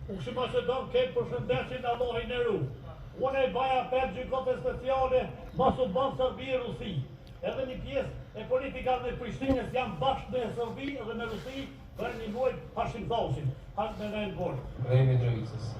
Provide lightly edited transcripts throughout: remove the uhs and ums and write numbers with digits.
Unë që do këtë përshëndeshin Allah i nëru. Unë e baja për gjykote speciale, mas u banë Serbi e Rusi. Edhe një pjesë e politikat dhe Prishtinës janë bashkë me Serbi edhe me Rusi për një muajt Hashim Thausin. Hashim me në borë. Rejmi Dravicës.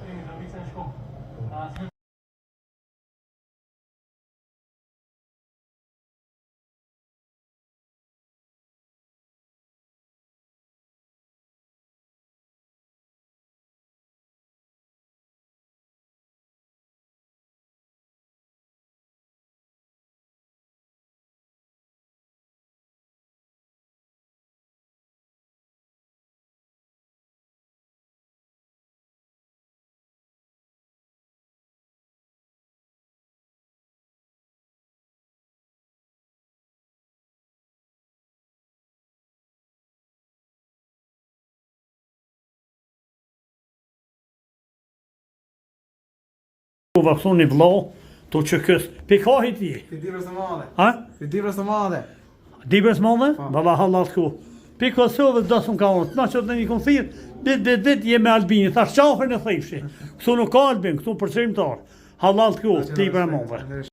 U vaksu një vlau, to që kësë, pikahi ti. Ti divrës të madhe. Ha? Ti divrës të madhe. Divrës madhe? Baba hallat ku. Pika sove dhe dasëm ka unë, na që të një kënë thirë, dit je me Albini, thash qafër në thejshi. Këtu nuk ka Albin, këtu përshrimtar. Hallat ku, divrë madhe.